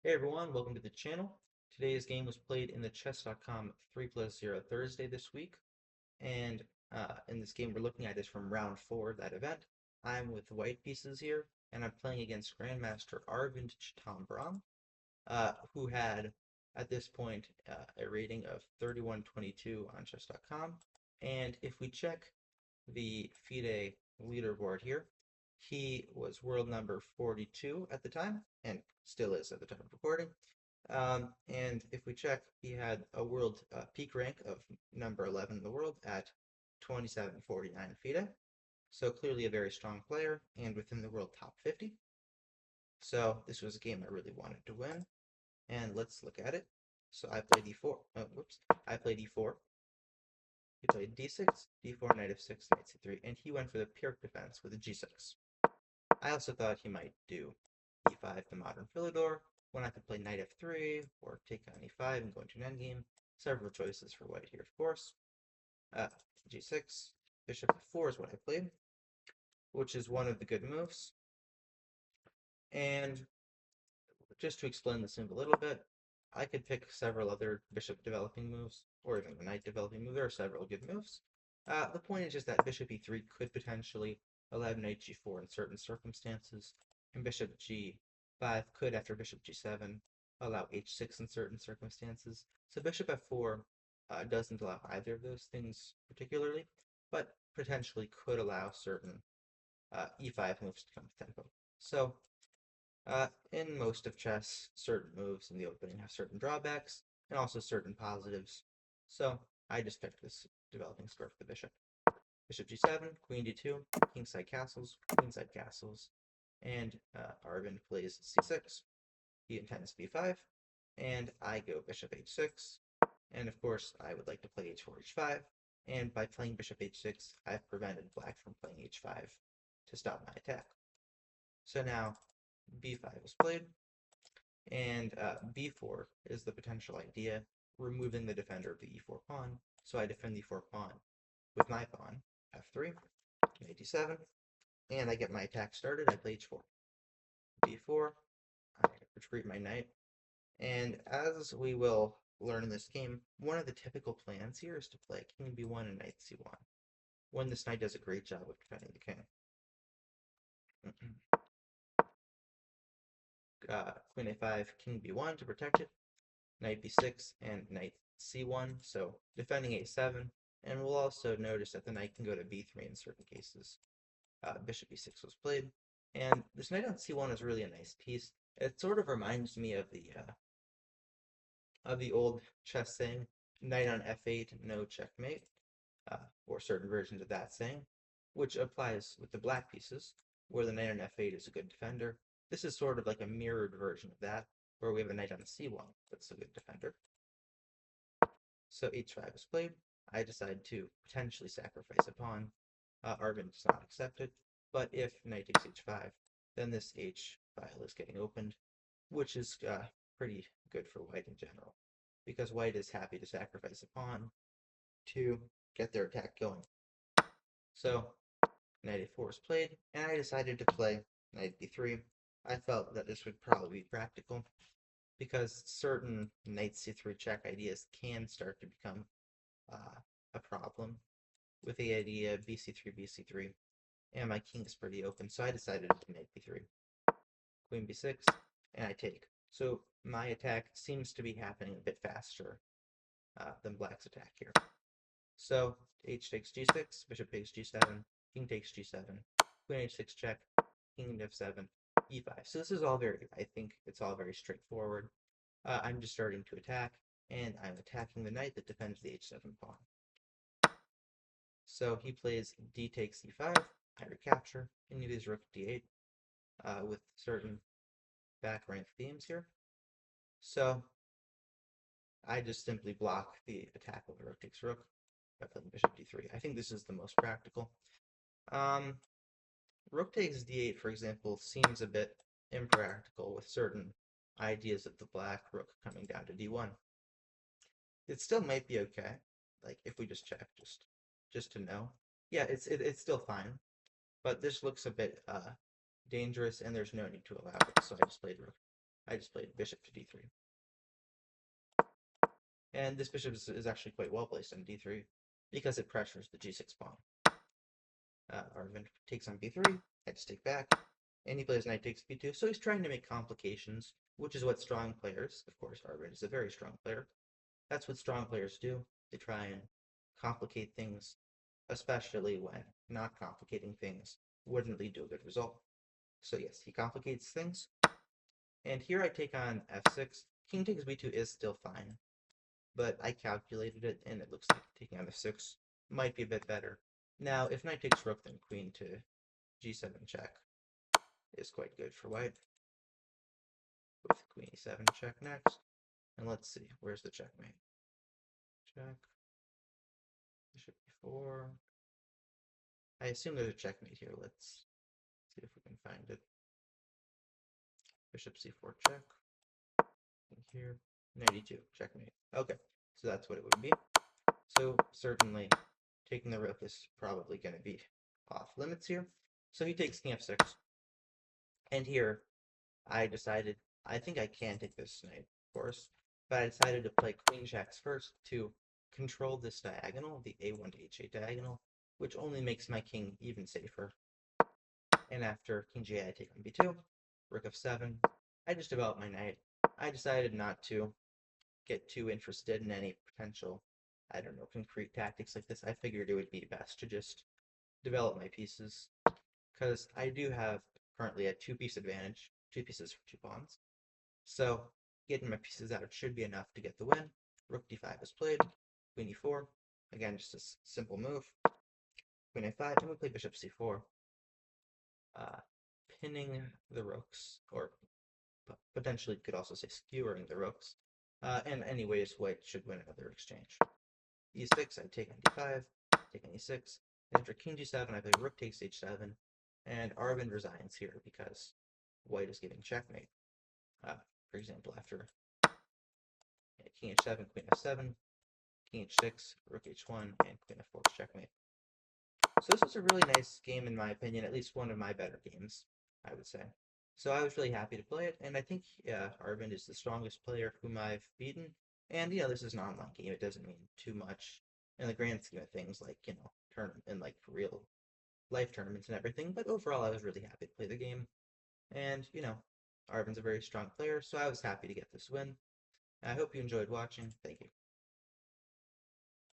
Hey everyone, welcome to the channel. Today's game was played in the chess.com 3+0 Thursday this week, and in this game we're looking at is from round 4 of that event. I'm with white pieces here, and I'm playing against Grandmaster Arvind Chitambram, who had, at this point, a rating of 3122 on chess.com, and if we check the FIDE leaderboard here, he was world number 42 at the time, and still is at the time of recording. And if we check, he had a world peak rank of number 11 in the world at 2749 FIDE. So clearly a very strong player and within the world top 50. So this was a game I really wanted to win. And let's look at it. So I played e4. Oh, whoops. I played e4. He played d6, d4, knight f6, knight c3, and he went for the pure defense with a g6. I also thought he might do e5, the modern Philidor, when I could play knight f3 or take on e5 and go into an endgame. Several choices for white here, of course. G6, bishop f4 is what I played, which is one of the good moves. And just to explain this move a little bit, I could pick several other bishop developing moves, or even a knight developing move. There are several good moves. The point is just that bishop e3 could potentially allow knight g4 in certain circumstances, and bishop g5 could, after bishop g7, allow h6 in certain circumstances. So bishop f4 doesn't allow either of those things particularly, but potentially could allow certain e5 moves to come to tempo. So in most of chess, certain moves in the opening have certain drawbacks and also certain positives. So I just picked this developing square for the bishop. Bishop g7, queen d2, kingside castles, and Arvind plays c6. He intends b5, and I go bishop h6. And of course, I would like to play h4, h5. And by playing bishop h6, I've prevented black from playing h5 to stop my attack. So now b5 is played, and b4 is the potential idea, removing the defender of the e4 pawn. So I defend the e4 pawn with my pawn, f3, knight d7, and I get my attack started. I play h4. b4, I retreat my knight, and as we will learn in this game, one of the typical plans here is to play king b1 and knight c1, when this knight does a great job of defending the king. Queen a5, king b1 to protect it, knight b6, and knight c1, so defending a7, and we'll also notice that the knight can go to b3 in certain cases. Bishop b6 was played, and this knight on c1 is really a nice piece. It sort of reminds me of the old chess saying, knight on f8, no checkmate, or certain versions of that saying, which applies with the black pieces, where the knight on f8 is a good defender. This is sort of like a mirrored version of that, where we have a knight on c1 that's a good defender. So h5 is played. I decide to potentially sacrifice a pawn. Arvind does not accept it, but if knight takes h5, then this h file is getting opened, which is pretty good for white in general, because white is happy to sacrifice a pawn to get their attack going. So knight a4 is played, and I decided to play knight b3. I felt that this would probably be practical, because certain knight c3 check ideas can start to become a problem with the idea bc3, bc3, and my king is pretty open, so I decided to knight b3. Queen b6, and I take. So my attack seems to be happening a bit faster than black's attack here. So h takes g6, bishop takes g7, king takes g7, queen h6 check, king f7, e5. So this is all I think it's all very straightforward. I'm just starting to attack, and I'm attacking the knight that defends the h7 pawn. So he plays d takes e5, I recapture, and he leaves rook d8 with certain back rank themes here. So I just simply block the attack of rook takes rook by playing bishop d3. I think this is the most practical. Rook takes d8, for example, seems a bit impractical with certain ideas of the black rook coming down to d1. It still might be okay, like if we just check, just to know. Yeah, it's still fine, but this looks a bit dangerous, and there's no need to allow it, so I just played rook I just played bishop to d3. And this bishop is actually quite well placed on d3 because it pressures the g6 pawn. Arvind takes on b3, I just take back, and he plays knight takes b2, so he's trying to make complications, which is what strong players, of course, Arvind is a very strong player, that's what strong players do. They try and complicate things, especially when not complicating things wouldn't lead to a good result. So yes, he complicates things. And here I take on f6. King takes b2 is still fine, but I calculated it, and it looks like taking on f6 might be a bit better. Now, if knight takes rook, then queen to g7 check is quite good for white. With queen e7 check next. And let's see, where's the checkmate? Check. Bishop e4. I assume there's a checkmate here. Let's see if we can find it. Bishop c4 check. Here. Knight e2, checkmate. Okay, so that's what it would be. So certainly taking the rook is probably going to be off limits here. So he takes king f6. And here I decided, I think I can take this knight, of course, but I decided to play queen checks first to control this diagonal, the a1 to h8 diagonal, which only makes my king even safer. And after king g8, I take on b2, rook f7. I just developed my knight. I decided not to get too interested in any potential, I don't know, concrete tactics like this. I figured it would be best to just develop my pieces, because I do have currently a two-piece advantage, two pieces for two pawns. So getting my pieces out should be enough to get the win. Rook d5 is played, queen e4, again just a simple move. Queen a5, and we play bishop c4, pinning the rooks, or potentially could also say skewering the rooks. And anyways, white should win another exchange. e6, I take on d5, take on e6. After king g7, I play rook takes h7, and Arvind resigns here because white is getting checkmate. For example, after king h7, queen f7, king h6, rook h1, and queen f4 checkmate. So this was a really nice game in my opinion, at least one of my better games, I would say. So I was really happy to play it, and I think Arvind is the strongest player whom I've beaten. And this is an online game; it doesn't mean too much in the grand scheme of things, like in like real life tournaments and everything. But overall, I was really happy to play the game, and Arvind's a very strong player, so I was happy to get this win. I hope you enjoyed watching. Thank you.